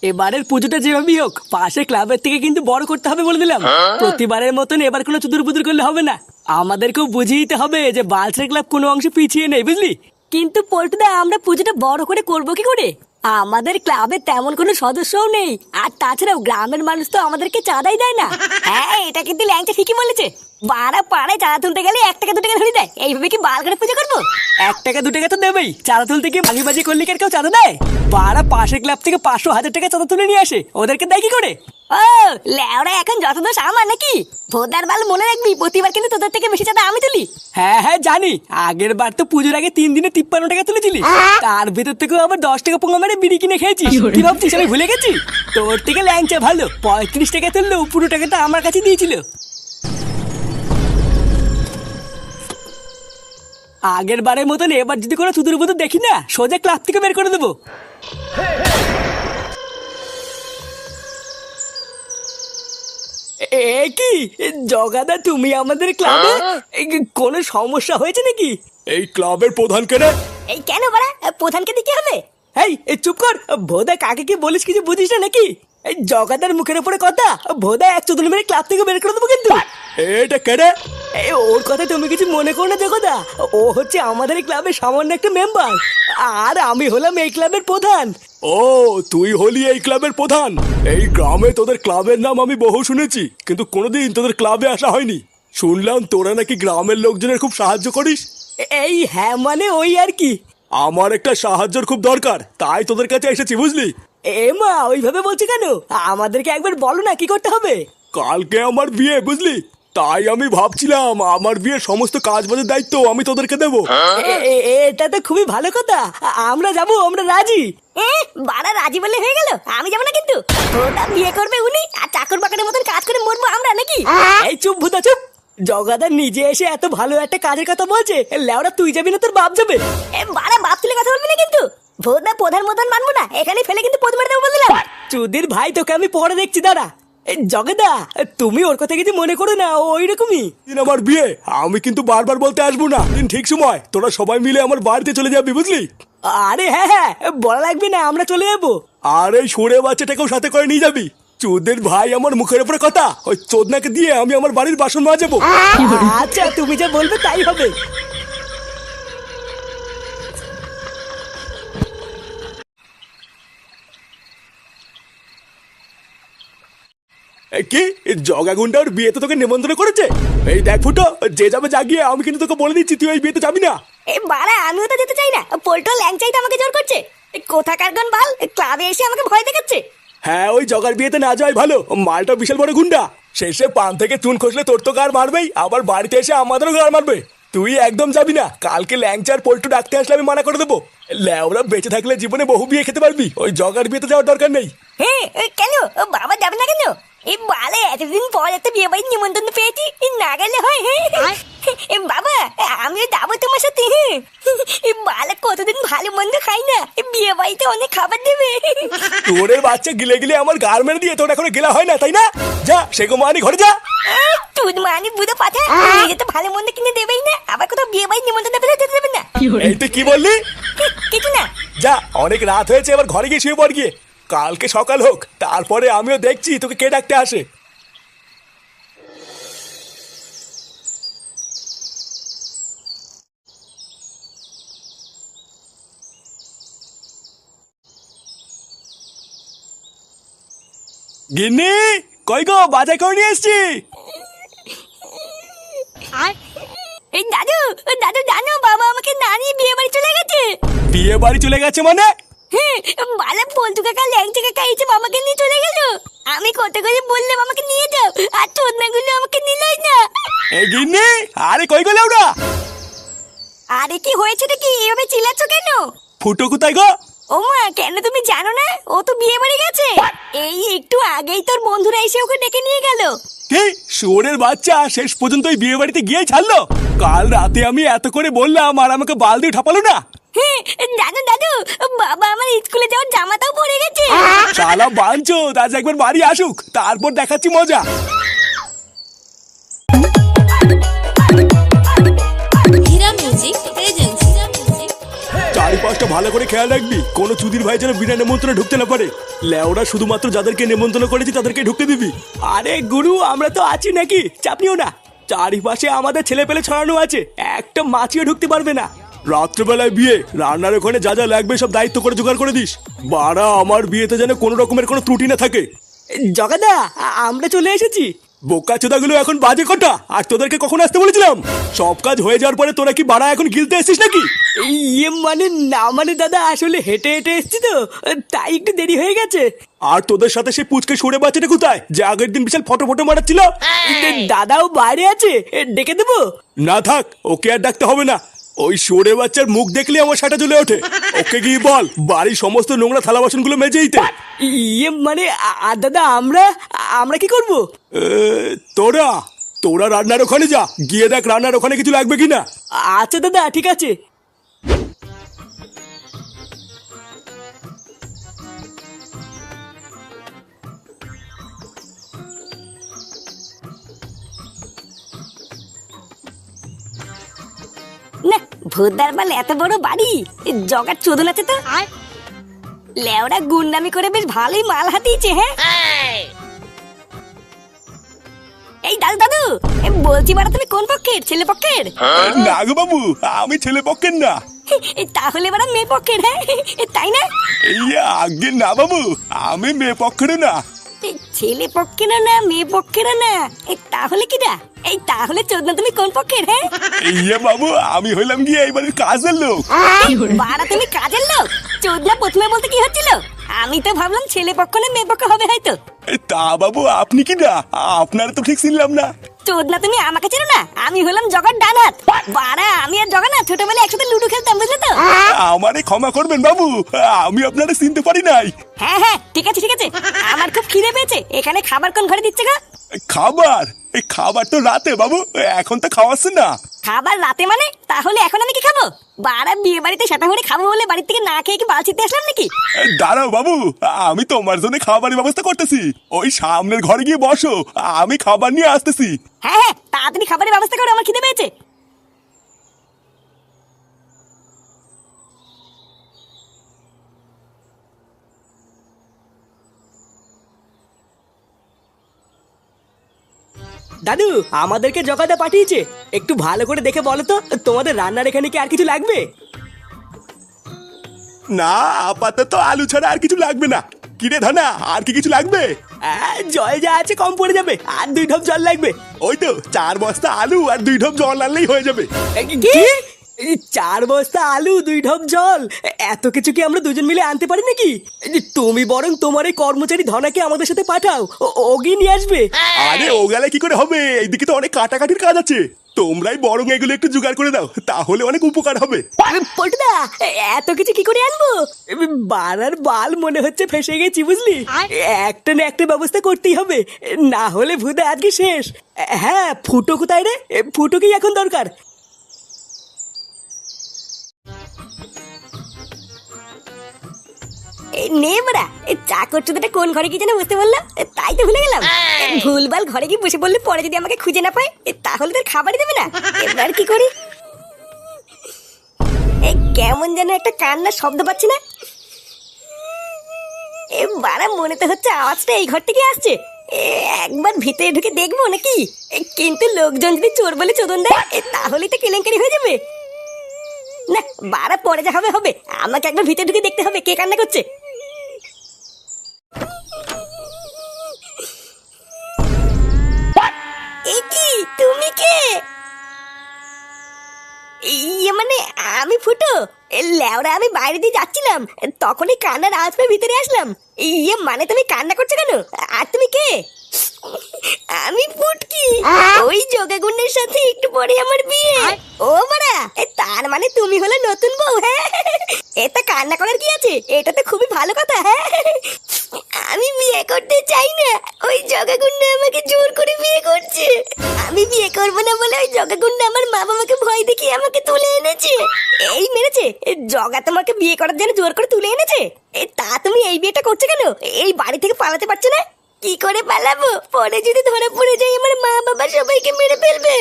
এবারের পুজোটা যেভাবেই হোক পাশে ক্লাবের থেকে কিন্তু বড় করতে হবে বলে দিলাম। প্রতিবারের মতন এবার কোনো চুদুর বুদুর করলে হবে না। আমাদেরকেও বুঝিয়ে দিতে হবে যে বালছের ক্লাব কোনো অংশে পিছিয়ে নেই, বুঝলি? কিন্তু পল্টুদা, আমরা পুজোটা বড় করে করবো কি করে? আমাদের ক্লাবে তেমন কোনো সদস্যও নেই, আর তাছাড়াও গ্রামের মানুষ তো আমাদেরকে চাঁদাই দেয় না। হ্যাঁ, এটা কিন্তু ল্যাংচা ঠিকই বলেছে। বারা পাড়ায় চাঁদা তুলতে গেলে 1 টাকা 2 টাকা ধরে দেয়, এইভাবে কি বাল করে পুজো করবো? 1 টাকা 2 টাকা তো দেবেই, চাঁদা তুলতে গিয়ে ভাগি বাজি করলে কি আর কেউ চাঁদা দেয়? বারা পাশের ক্লাব থেকে 500-1000 টাকা চাঁদা তুলে নিয়ে আসে, ওদেরকে দেয় কি করে? ও লেওরা, এখন যত দোষ আমার নাকি? ভোদার বাল, মনে রাখবি প্রতিবার কিন্তু তোদের থেকে বেশি চাঁদা আমি তুলি। হ্যাঁ হ্যাঁ জানি, আগের বার তো পুজোর আগে 3 দিনে 53 টাকা তুলেছিলি, তার ভিতর থেকেও আবার 10 টাকা পোঙা মেরে বিড়ি কিনে খেয়েছিস। কি ভাবছিস আমি ভুলে গেছি? তোর থেকে ল্যাংচা ভালো, 35 টাকা তুললেও পুরো টাকাটা আমার কাছে দিয়েছিল। আগের বারের মতন এবার যদি কোনো চুদুর বুদুর দেখি না, সোজা ক্লাব থেকে বের করে দেবো। এ কি জগাদা, তুমি আমাদের ক্লাবে? কোনো সমস্যা হয়েছে নাকি? এই ক্লাবের প্রধানকে রে। এই কেন বাড়া, প্রধানকে দিতে হবে? এই চুপ কর ভোদা, কাকে কি বলিস কিছু বুঝিস না নাকি? এই জগাদার মুখের উপরে কথা, ভোদা এক চোদন মেরে ক্লাব থেকে বের করে দেবো কিন্তু। এটা কে রে? ওর কথা তুমি কিছু মনে করো না জগদা, ও হচ্ছে আমাদের ক্লাবের সামান্য একটা মেম্বার, আর আমি হলাম এই ক্লাবের প্রধান। ও, তুই হলি এই ক্লাবের প্রধান? এই গ্রামে তোদের ক্লাবের নাম আমি বহু শুনেছি, কিন্তু কোনোদিন তোদের ক্লাবে আসা হয়নি। শুনলাম তোরা নাকি গ্রামের লোকজনের খুব সাহায্য করিস। এই হ্যাঁ মানে ওই আর কি। আমার একটা সাহায্যের খুব দরকার, তাই তোদের কাছে এসেছি, বুঝলি? এ মা, ওইভাবে বলছি কেন? আমাদেরকে একবার বলো না কি করতে হবে। কালকে আমার বিয়ে, বুঝলি? তাই আমি ভাবছিলাম আমার বিয়ের সমস্ত কাজ বাজের দায়িত্ব আমি তোদেরকে দেবো। এটা তো খুবই ভালো কথা, আমরা যাবো, আমরা রাজি। বাড়া রাজি বললে হয়ে গেল? আমি যাবো না কিন্তু। ওটা বিয়ে করবে উনি, আর চাকর বাকরের মতন কাজ করে মরবো আমরা নাকি? এই চুপ ভূতা চুপ, জগাদার নিজে এসে এত ভালো একটা কাজের কথা বলছে, লেওরা তুই যাবি না তোর বাপ যাবে? বাড়া বাপ তুলে কথা বলবি না কিন্তু। ভোদা প্রধান মতন মানবো না, এখানে ফেলে কিন্তু পদ মেরে দেবো বললাম। চুদির ভাই, তোকে আমি পরে দেখছি, দাঁড়া। জগদা, তুমি ওর কথা কিছু মনে করো না, ওই রকমই। দিন আমার বিয়ে, আমি কিন্তু বারবার বলতে আসবো না। দিন ঠিক সময় তোরা সবাই মিলে আমার বাড়িতে চলে যাবি, বুঝলি? আরে হ্যাঁ হ্যাঁ, বলা লাগবে না, আমরা চলে যাবো। আর এই সরে বাচ্চাটাকেও সাথে করে নিয়ে যাবি। চোদের ভাই আমার মুখের উপরে কথা, ওই চোদনাকে দিয়ে আমি আমার বাড়ির বাসন মাজাবো। আচ্ছা, তুমি যা বলবে তাই হবে। কি জগা গুন্ডা ওর বিয়েতে তোকে নিমন্ত্রণ করেছে? এই দেখ ফুটো, যে যাবে জাগিয়ে, আমি কিন্তু তোকে বলে দিচ্ছি তুই ওই বিয়েতে যাবি না। বাড়া আমিও তো যেতে চাই না, পোল্টো ল্যাংচাই তো আমাকে জোর করছে। কোথাকার গন বাল, ক্লাবে এসে আমাকে ভয় দেখাচ্ছে। হ্যাঁ, ওই জগার বিয়েতে না যাওয়াই ভালো, মালটা বিশাল বড় গুন্ডা। শেষে পান থেকে চুন খসলে তোর তো গার মারবেই, আবার বাড়িতে এসে আমাদেরও গার মারবে। তুই একদম যাবি না, কালকে ল্যাংচার পল্টু ডাকতে আসলে আমি মানা করে দেবো। ল্যাওরা বেঁচে থাকলে জীবনে বহু বিয়ে খেতে পারবি, ওই জগার বিয়েতে যাওয়ার দরকার নেই। হ্যাঁ, কেন বাবা যাবে না কেন? এই বালে এতদিন পর একটা বিয়ে বাড়ির নিমন্ত্রণ পেয়েছি, না গেলে হয়? বাবা আমিও যাবো তোমার সাথে। বালা কতদিন ভালো মন্দ খাই না, বিয়ে বাড়িতে অনেক খাবার দেবে। তোরের বাচ্চা গিলে গিলে আমার গার মেরে দিয়ে তোর এখনো গেলা হয় না, তাই না? যা সেগো মানি ঘরে যা। তুই মানি বুঝে পাঠা, নিজে তো ভালো মন্দ কিনে দেবেই না, আবার কোথাও বিয়ে বাড়ির নিমন্ত্রণ যেতে দেবে না। এই তুই কি বললি? কিছু না। যা, অনেক রাত হয়েছে, এবার ঘরে গিয়ে শুয়ে পড় গিয়ে। কালকে সকাল হোক, তারপরে আমিও দেখছি তোকে কে ডাকতে আসে। গিন্নি, কই গো, বাজার করে নিয়ে এসছি। এই দাদু, দাদু জানো বাবা আমাকে না নিয়ে বিয়ে বাড়ি চলে গেছে। বিয়ে বাড়ি চলে গেছে মানে? বালা পল্টু কাকা ল্যাংচা কাকা এসে বাবাকে নিয়ে চলে গেল। আমি কত করে বললাম আমাকে নিয়ে যাও, আর চোদনাগুলো আমাকে নিলই না। এই গিন্নি, আরে কই গেলে ওরা? আরে কি হয়েছে নাকি, এভাবে চিল্লাচ্ছ কেন? ফুটো কোথায় গো? ও মা, কেন তুমি জানো না ও তো বিয়ে বাড়ি গেছে? এই একটু আগেই তোর বন্ধুরা এসে ওকে ডেকে নিয়ে গেল। কি শুয়োরের বাচ্চা শেষ পর্যন্ত ওই বিয়ে বাড়িতে গিয়ে ছাড়লো? কাল রাতে আমি এত করে বললাম আর আমাকে বাল দিয়ে ঠাপালো না। দাদু দাদু, বাবা আমার স্কুলে যাওয়ার জামাটাও পরে গেছে। শালা বাঞ্চো, আজ একবার বাড়ি আসুক, তারপর দেখাচ্ছি মজা। হীরা মিউজিক প্রেজেন্টস। চারিপাশটা ভালো করে খেয়াল রাখবি, কোনো চুদির ভাই যেন বিনা নেমন্ত্রণে ঢুকতে না পারে। লেওরা শুধুমাত্র যাদেরকে নেমন্ত্রণ করেছি তাদেরকে ঢুকতে দিবি। আরে গুরু, আমরা তো আছি নাকি, চাপ নিও না। চারিপাশে আমাদের ছেলে পেলে ছড়ানো আছে, একটা মাছিও ঢুকতে পারবে না। রাত্রেবেলায় বিয়ে, রান্নার ওখানে যা যা লাগবে সব দায়িত্ব করে জোগাড় করে দিস। বাড়া, আমার বিয়েতে যেন কোনো রকমের কোনো ত্রুটি না থাকে। জগাদা, আমরা চলে এসেছি। বোকা চোদাগুলো এখন বাজে কটা, আর তোদেরকে কখন আসতে বলেছিলাম? সব কাজ হয়ে যাওয়ার পরে তোরা কি বাড়া এখন গিলতে এসেছিস নাকি? ইয়ে মানে না, মানে দাদা আসলে হেঁটে হেঁটে এসেছি তো, তাই একটু দেরি হয়ে গেছে। আর তোদের সাথে সেই পুচকে সরে বাচ্চাটা কোথায়, যে আগের দিন বিশাল ফটো ফটো মারাচ্ছিল? দাদাও বাইরে আছে, ডেকে দেবো? না থাক, ওকে আর ডাকতে হবে না। ওই সরে বাচ্চার মুখ দেখলে আমার সাটা জ্বলে ওঠে। ওকে গিয়ে বল বাড়ির সমস্ত নোংরা থালা বাসন গুলো মেজে দিতে। ইয়ে মানে আর দাদা আমরা কি করব? তোরা তোরা রান্নার ওখানে যা, গিয়ে দেখ রান্নার ওখানে কিছু লাগবে কিনা। আচ্ছা দাদা, ঠিক আছে। না, ভূতদার বাল এত বড় বাড়ি, জগার চোদন আছে তো। লেওড়া গুন্ডামি করে বেশ ভালোই মাল হাতিয়েছে। হ্যাঁ, এই দাদু দাদু, বলছি বাড়া তুমি কোন পক্ষের, ছেলে পক্ষের? না গো বাবু, আমি ছেলে পক্ষের না। তাহলে বাড়া মেয়ে পক্ষের। হ্যাঁ তাই না? আগে না বাবু, আমি মেয়ে পক্ষের না। ছেলে পক্ষের না, মেয়ে পক্ষের না, তাহলে কিটা? এই তাহলে চোদনা তুমি কোন পক্ষের? হ্যাঁ বাবু, আমি হইলাম গিয়ে এইবারের কাজের লোক। বাড়া তুমি কাজের লোক? চোদনা প্রথমে বলতে কি হচ্ছিল? আমি তো ভাবলাম ছেলে পক্ষ না মেয়ে পক্ষ হবে হয়তো। তা বাবু আপনি কি না, আপনার তো ঠিক চিনলাম না। চোদনা তুমি আমাকে চেনো না? আমি হলাম জগার ডান হাত। বাড়া আমি আর জগা না ছোটবেলায় একসাথে লুডো খেলতাম, বুঝলে তো? আমারে ক্ষমা করবেন বাবু, আমি আপনারা চিনতে পারি নাই। হ্যাঁ ঠিক আছে ঠিক আছে, আমার খুব খিদে পেয়েছে। এখানে খাবার কোন ঘরে দিচ্ছে গো? খাবার? এই খাবার তো রাতে বাবু, এখন তো খাওয়াচ্ছে না। খাবার রাতে মানে? তাহলে এখন আমি কি খাবো? বাড়া বিয়ে বাড়িতে সেটা করে খাবো বলে বাড়ির থেকে না খেয়ে কি বালছিতে আসলাম নাকি? দাঁড়াও বাবু, আমি তোমার জন্য খাবারের ব্যবস্থা করতেছি। ওই সামনের ঘরে গিয়ে বসো, আমি খাবার নিয়ে আসতেছি। হ্যাঁ তাড়াতাড়ি খাবারের ব্যবস্থা করো, আমার খিদে পেয়েছে। দাদু, আমাদেরকে জগাদা পাঠিয়েছে, একটু ভালো করে দেখে বলো তো তোমাদের রান্নার এখানে কি আর কিছু লাগবে? না, আপাতত আলু ছাড়া আর কিছু লাগবে না। কিরে ধানা, আর কি কিছু লাগবে? জল যা আছে কম পড়ে যাবে, আর 2 ঢোপ জল লাগবে। ওই তো 4 বস্তা আলু আর 2 ঢোপ জল আনলেই হয়ে যাবে। কি? 4 বস্তা আলু 2 ঢোপ জল, এত কিছু কি আমরা দুজন মিলে আনতে পারি নাকি? তুমি বরং তোমার এই কর্মচারী ধনাকে আমাদের সাথে পাঠাও, ওগি নিয়ে আসবে। আরে ও গেলে কি করে হবে, এইদিকে তো অনেক কাটাকাটির কাজ আছে। তোমরাই বরং এগুলো একটু জোগাড় করে দাও, তাহলে অনেক উপকার হবে। পল্টুদা, এত কিছু কি করে আনবো? বাড়ার বাল মনে হচ্ছে ফেসে গেছি, বুঝলি? একটা না একটা ব্যবস্থা করতেই হবে, না হলে ভূতে আজকে শেষ। হ্যাঁ, ফুটো কোথায় রে? ফুটোকেই এখন দরকার। নে বড়া, চা করছো তো কোন ঘরে কি যেন বুঝতে বললো, তাই তো ভুলে গেলাম। ভুলভাল ঘরে কি বসে বললে পরে যদি আমাকে খুঁজে না পায় তাহলে তোর খাবারই দেবে না। এবার কি করি? কেমন যেন একটা কান্নার শব্দ পাচ্ছি না? বাড়া মনে তো হচ্ছে আওয়াজটা এই ঘর থেকে আসছে। একবার ভিতরে ঢুকে দেখবো নাকি, কিন্তু লোকজন যদি চোর বলে চোদন দেয় তাহলেই তো কেলেঙ্কারি হয়ে যাবে। না বাড়া, পরে যা হবে হবে, আমাকে একবার ভিতরে ঢুকে দেখতে হবে কে কান্না করছে। কি তুমি কে? ইয়ে মানে আমি ফুটো। লেওরা আমি বাইরে দিয়ে যাচ্ছিলাম, তখনই কান্নার আওয়াজ পেয়ে ভিতরে আসলাম। ইয়ে মানে তুমি কান্না করছো কেন? আর তুমি কে? আমি ফুটকি, ওই যোগাগুণের সাথে একটু পরে আমার বিয়ে। ও মারা, তার মানে তুমি হলে নতুন বউ? হ্যাঁ, এটা কান্না করার কি আছে, এটা তো খুবই ভালো কথা। হ্যাঁ, আমি বিয়ে করতে চাই না, ওই জগাগুন্ডা আমাকে জোর করে বিয়ে করছে। আমি বিয়ে করবো না বলে ওই জগাগুন্ডা আমার মা বাবাকে ভয় দেখিয়ে আমাকে তুলে এনেছে। এই মেরেছে? জগা তোমাকে বিয়ে করার জন্য জোর করে তুলে এনেছে? তা তুমি এই বিয়েটা করছো কেন? এই বাড়ি থেকে পালাতে পারছো না? কি করে পালাবো? পরে যদি ধরা পড়ে যাই আমার মা বাবা সবাইকে মেরে ফেলবে।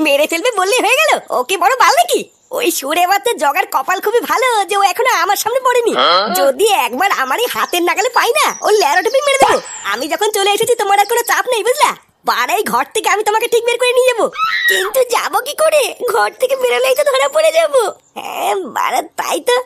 মেরে ফেলবে বললে হয়ে গেল? ওকে বড় বাল নাকি? ওই সুরে বাচ্চা জগার কপাল খুবই ভালো যে ও এখনো আমার সামনে পড়েনি। যদি একবার আমার এই হাতের নাগালে পাই না, ও ল্যারোটপি মেরে দেবো। আমি যখন চলে এসেছি তোমার আর কোনো চাপ নেই, বুঝলা? বাড়াই ঘর থেকে আমি তোমাকে ঠিক বের করে নিয়ে যাবো। কিন্তু যাবো কি করে? ঘর থেকে বেরোলেই তো ধরা পড়ে যাবো। হ্যাঁ বাড়া, তাই তো।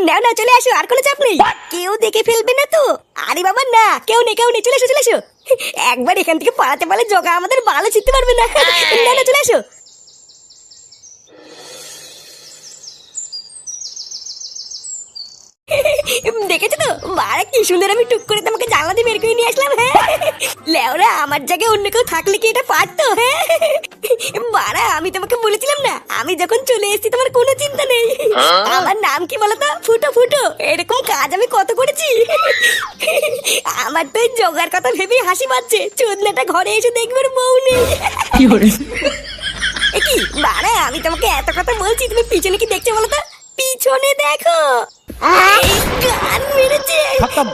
নাও না, চলে আসো, আর কোনো চাপ নেই। কেউ দেখে ফেলবে না তো? আরে বাবা না, কেউ নেই, কেউ নেই, চলে এসো, চলে এসো। একবার এখান থেকে পালাতে পারলে জগা আমাদের ভালো চিনতে পারবে না। না না, চলে আসো। দেখেছো তো বাড়া, কি সুন্দর আমি টুক করে তোমাকে জানলা দিয়ে বের করে নিয়ে আসলাম। হ্যাঁ লেওরা, আমার জায়গায় অন্য কেউ থাকলে কি এটা পারতো? হ্যাঁ বাড়া, আমি তোমাকে বলেছিলাম না, আমি যখন চলে এসেছি তোমার কোনো চিন্তা নেই। আমার নাম কি বলতো? ফুটো ফুটো। এরকম কাজ আমি কত করেছি। আমার তো এই জগার কথা ভেবেই হাসি পাচ্ছে। চোদনাটা ঘরে এসে দেখবে ওর বউ নেই। এ কি বাড়া, আমি তোমাকে এত কথা বলছি, তুমি পিছনে কি দেখছো বলো তো? পিছনে দেখো। গান মেরেছে।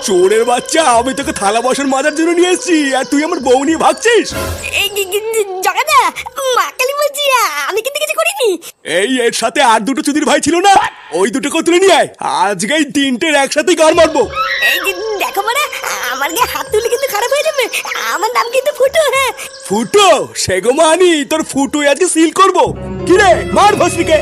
চোরের বাচ্চা, আমি তোকে থালা বাসন মাজার জন্য নিয়ে এসেছি, আর তুই আমার বউ নিয়ে ভাগছিস। জগাদা, মা কালী বলছি, আমি কিন্তু কিছু করিনি। এই এর সাথে আর দুটো চুদির ভাই ছিল না, ওই দুটোকে তুলে নিয়ে আয়। আজকে এই তিনটের একসাথেই গান মারবো। এই যে দেখো মারা, আমার গায়ে হাত তুলে কিন্তু খারাপ হয়ে যাবে। আমার নাম কিন্তু ফুটো। হ্যাঁ ফুটো? সেগো মানি, তোর ফুটো আজকে সিল করবো। কিরে, মার ভস্রিকে।